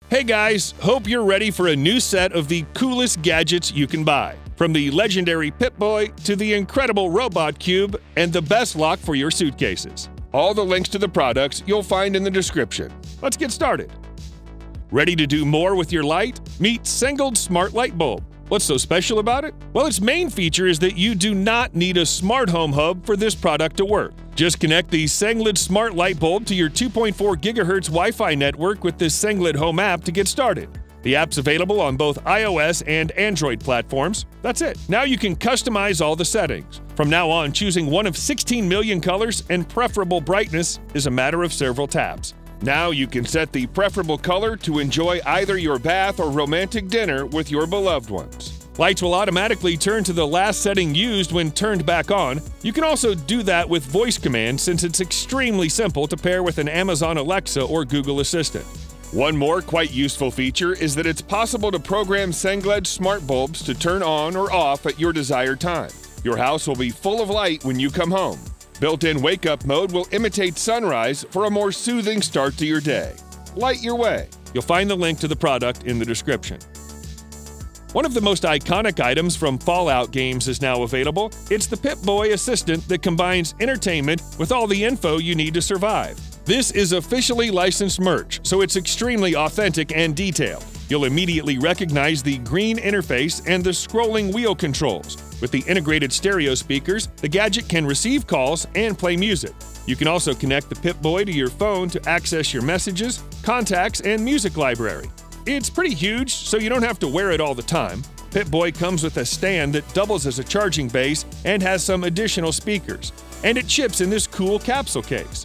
Hey guys, hope you're ready for a new set of the coolest gadgets you can buy. From the legendary Pip-Boy to the incredible robot cube and the best lock for your suitcases. All the links to the products you'll find in the description. Let's get started. Ready to do more with your light? Meet Sengled Smart Light Bulb. What's so special about it? Well, its main feature is that you do not need a smart home hub for this product to work. Just connect the Sengled Smart Light Bulb to your 2.4 GHz Wi-Fi network with the Sengled Home app to get started. The app's available on both iOS and Android platforms. That's it. Now you can customize all the settings. From now on, choosing one of 16 million colors and preferable brightness is a matter of several taps. Now you can set the preferable color to enjoy either your bath or romantic dinner with your beloved ones. Lights will automatically turn to the last setting used when turned back on. You can also do that with voice command since it's extremely simple to pair with an Amazon Alexa or Google Assistant. One more quite useful feature is that it's possible to program Sengled smart bulbs to turn on or off at your desired time. Your house will be full of light when you come home. Built-in wake-up mode will imitate sunrise for a more soothing start to your day. Light your way. You'll find the link to the product in the description. One of the most iconic items from Fallout games is now available. It's the Pip-Boy Assistant that combines entertainment with all the info you need to survive. This is officially licensed merch, so it's extremely authentic and detailed. You'll immediately recognize the green interface and the scrolling wheel controls. With the integrated stereo speakers, the gadget can receive calls and play music. You can also connect the Pip-Boy to your phone to access your messages, contacts, and music library. It's pretty huge, so you don't have to wear it all the time. Pip-Boy comes with a stand that doubles as a charging base and has some additional speakers. And it ships in this cool capsule case.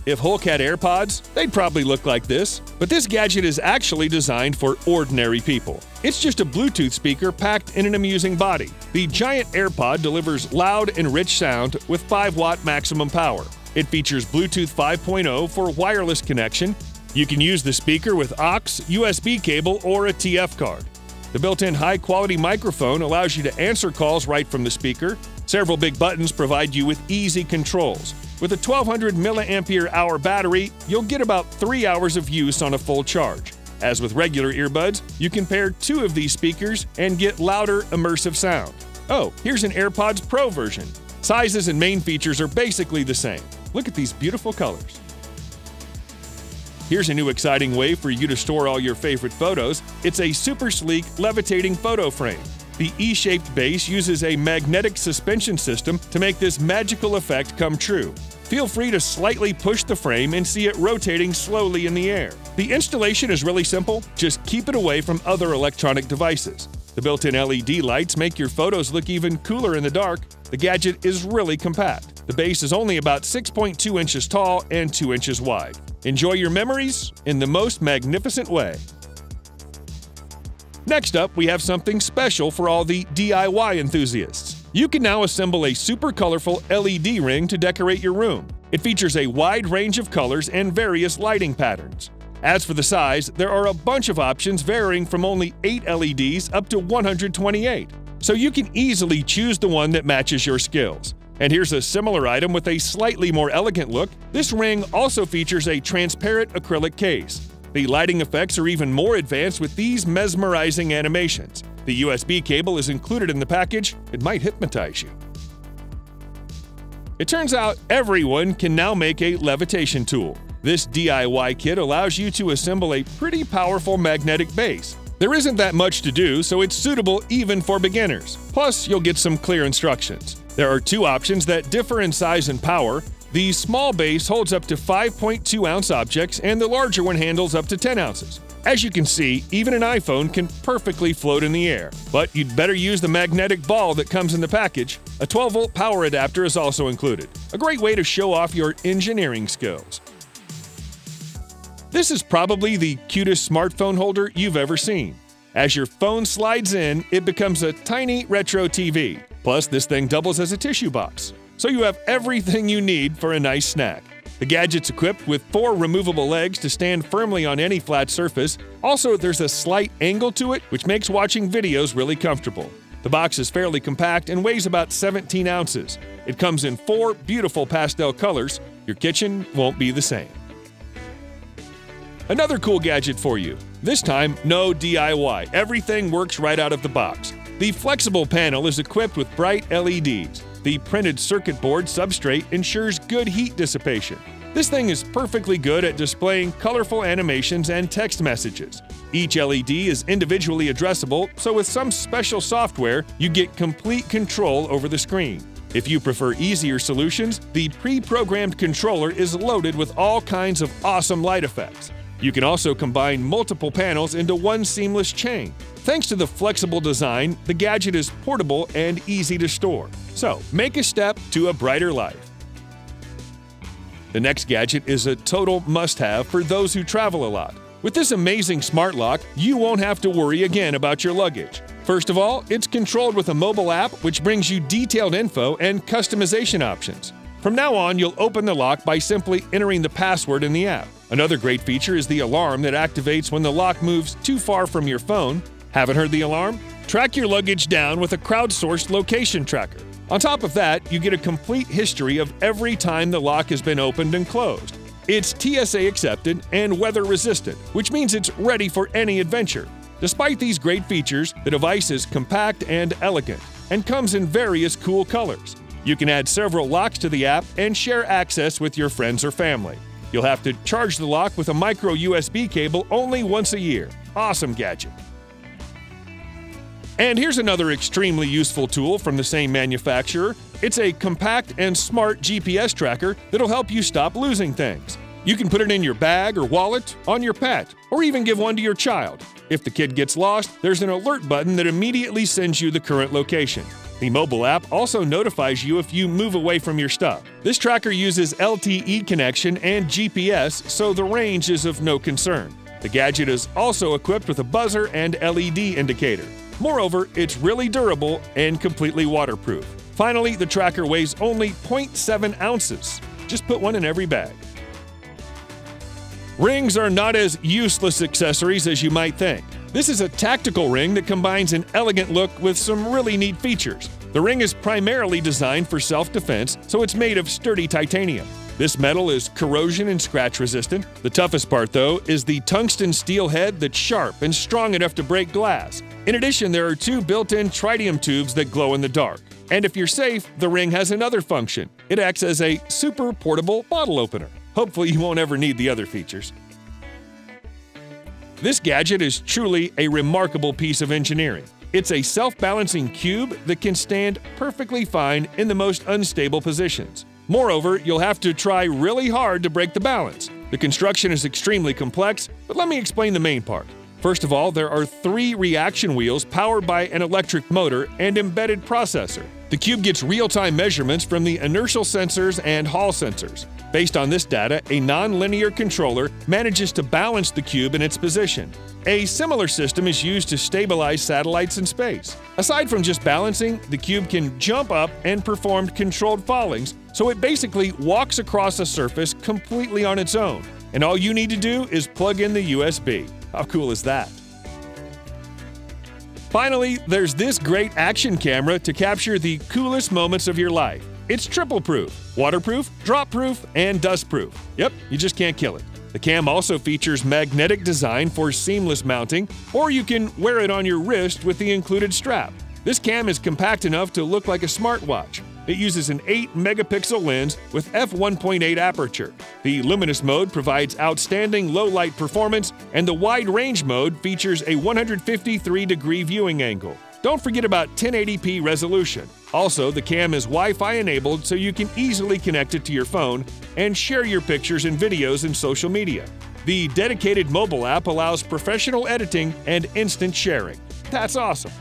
If Hulk had Airpods, they'd probably look like this, but this gadget is actually designed for ordinary people. It's just a Bluetooth speaker packed in an amusing body. The giant AirPod delivers loud and rich sound with 5-watt maximum power. It features Bluetooth 5.0 for wireless connection. You can use the speaker with aux, USB cable, or a TF card. The built-in high-quality microphone allows you to answer calls right from the speaker. Several big buttons provide you with easy controls. With a 1200 mAh battery, you'll get about 3 hours of use on a full charge. As with regular earbuds, you can pair 2 of these speakers and get louder, immersive sound. Oh, here's an AirPods Pro version. Sizes and main features are basically the same. Look at these beautiful colors. Here's a new exciting way for you to store all your favorite photos. It's a super sleek, levitating photo frame. The E-shaped base uses a magnetic suspension system to make this magical effect come true. Feel free to slightly push the frame and see it rotating slowly in the air. The installation is really simple, just keep it away from other electronic devices. The built-in LED lights make your photos look even cooler in the dark. The gadget is really compact. The base is only about 6.2 inches tall and 2 inches wide. Enjoy your memories in the most magnificent way. Next up, we have something special for all the DIY enthusiasts. You can now assemble a super colorful LED ring to decorate your room. It features a wide range of colors and various lighting patterns. As for the size, there are a bunch of options varying from only 8 LEDs up to 128, so you can easily choose the one that matches your skills. And here's a similar item with a slightly more elegant look. This ring also features a transparent acrylic case. The lighting effects are even more advanced with these mesmerizing animations. The USB cable is included in the package. It might hypnotize you. It turns out everyone can now make a levitation tool. This DIY kit allows you to assemble a pretty powerful magnetic base. There isn't that much to do, so it's suitable even for beginners. Plus, you'll get some clear instructions. There are 2 options that differ in size and power. The small base holds up to 5.2-ounce objects, and the larger one handles up to 10 ounces. As you can see, even an iPhone can perfectly float in the air. But you'd better use the magnetic ball that comes in the package. A 12-volt power adapter is also included. A great way to show off your engineering skills. This is probably the cutest smartphone holder you've ever seen. As your phone slides in, it becomes a tiny retro TV. Plus, this thing doubles as a tissue box. So you have everything you need for a nice snack. The gadget's equipped with 4 removable legs to stand firmly on any flat surface. Also, there's a slight angle to it, which makes watching videos really comfortable. The box is fairly compact and weighs about 17 ounces. It comes in 4 beautiful pastel colors. Your kitchen won't be the same. Another cool gadget for you. This time, no DIY. Everything works right out of the box. The flexible panel is equipped with bright LEDs. The printed circuit board substrate ensures good heat dissipation. This thing is perfectly good at displaying colorful animations and text messages. Each LED is individually addressable, so with some special software, you get complete control over the screen. If you prefer easier solutions, the pre-programmed controller is loaded with all kinds of awesome light effects. You can also combine multiple panels into one seamless chain. Thanks to the flexible design, the gadget is portable and easy to store. So, make a step to a brighter life. The next gadget is a total must-have for those who travel a lot. With this amazing smart lock, you won't have to worry again about your luggage. First of all, it's controlled with a mobile app which brings you detailed info and customization options. From now on, you'll open the lock by simply entering the password in the app. Another great feature is the alarm that activates when the lock moves too far from your phone. Haven't heard the alarm? Track your luggage down with a crowdsourced location tracker. On top of that, you get a complete history of every time the lock has been opened and closed. It's TSA accepted and weather resistant, which means it's ready for any adventure. Despite these great features, the device is compact and elegant, and comes in various cool colors. You can add several locks to the app and share access with your friends or family. You'll have to charge the lock with a micro USB cable only once a year. Awesome gadget. And here's another extremely useful tool from the same manufacturer. It's a compact and smart GPS tracker that'll help you stop losing things. You can put it in your bag or wallet, on your pet, or even give one to your child. If the kid gets lost, there's an alert button that immediately sends you the current location. The mobile app also notifies you if you move away from your stuff. This tracker uses LTE connection and GPS, so the range is of no concern. The gadget is also equipped with a buzzer and LED indicator. Moreover, it's really durable and completely waterproof. Finally, the tracker weighs only 0.7 ounces. Just put one in every bag. Rings are not as useless accessories as you might think. This is a tactical ring that combines an elegant look with some really neat features. The ring is primarily designed for self-defense, so it's made of sturdy titanium. This metal is corrosion and scratch resistant. The toughest part, though, is the tungsten steel head that's sharp and strong enough to break glass. In addition, there are two built-in tritium tubes that glow in the dark. And if you're safe, the ring has another function. It acts as a super portable bottle opener. Hopefully you won't ever need the other features. This gadget is truly a remarkable piece of engineering. It's a self-balancing cube that can stand perfectly fine in the most unstable positions. Moreover, you'll have to try really hard to break the balance. The construction is extremely complex, but let me explain the main part. First of all, there are 3 reaction wheels powered by an electric motor and embedded processor. The cube gets real-time measurements from the inertial sensors and Hall sensors. Based on this data, a non-linear controller manages to balance the cube in its position. A similar system is used to stabilize satellites in space. Aside from just balancing, the cube can jump up and perform controlled fallings, so it basically walks across a surface completely on its own. And all you need to do is plug in the USB. How cool is that? Finally, there's this great action camera to capture the coolest moments of your life. It's triple-proof, waterproof, drop-proof, and dust-proof. Yep, you just can't kill it. The cam also features magnetic design for seamless mounting, or you can wear it on your wrist with the included strap. This cam is compact enough to look like a smartwatch. It uses an 8-megapixel lens with f1.8 aperture. The luminous mode provides outstanding low-light performance, and the wide-range mode features a 153-degree viewing angle. Don't forget about 1080p resolution. Also, the cam is Wi-Fi enabled, so you can easily connect it to your phone and share your pictures and videos in social media. The dedicated mobile app allows professional editing and instant sharing. That's awesome!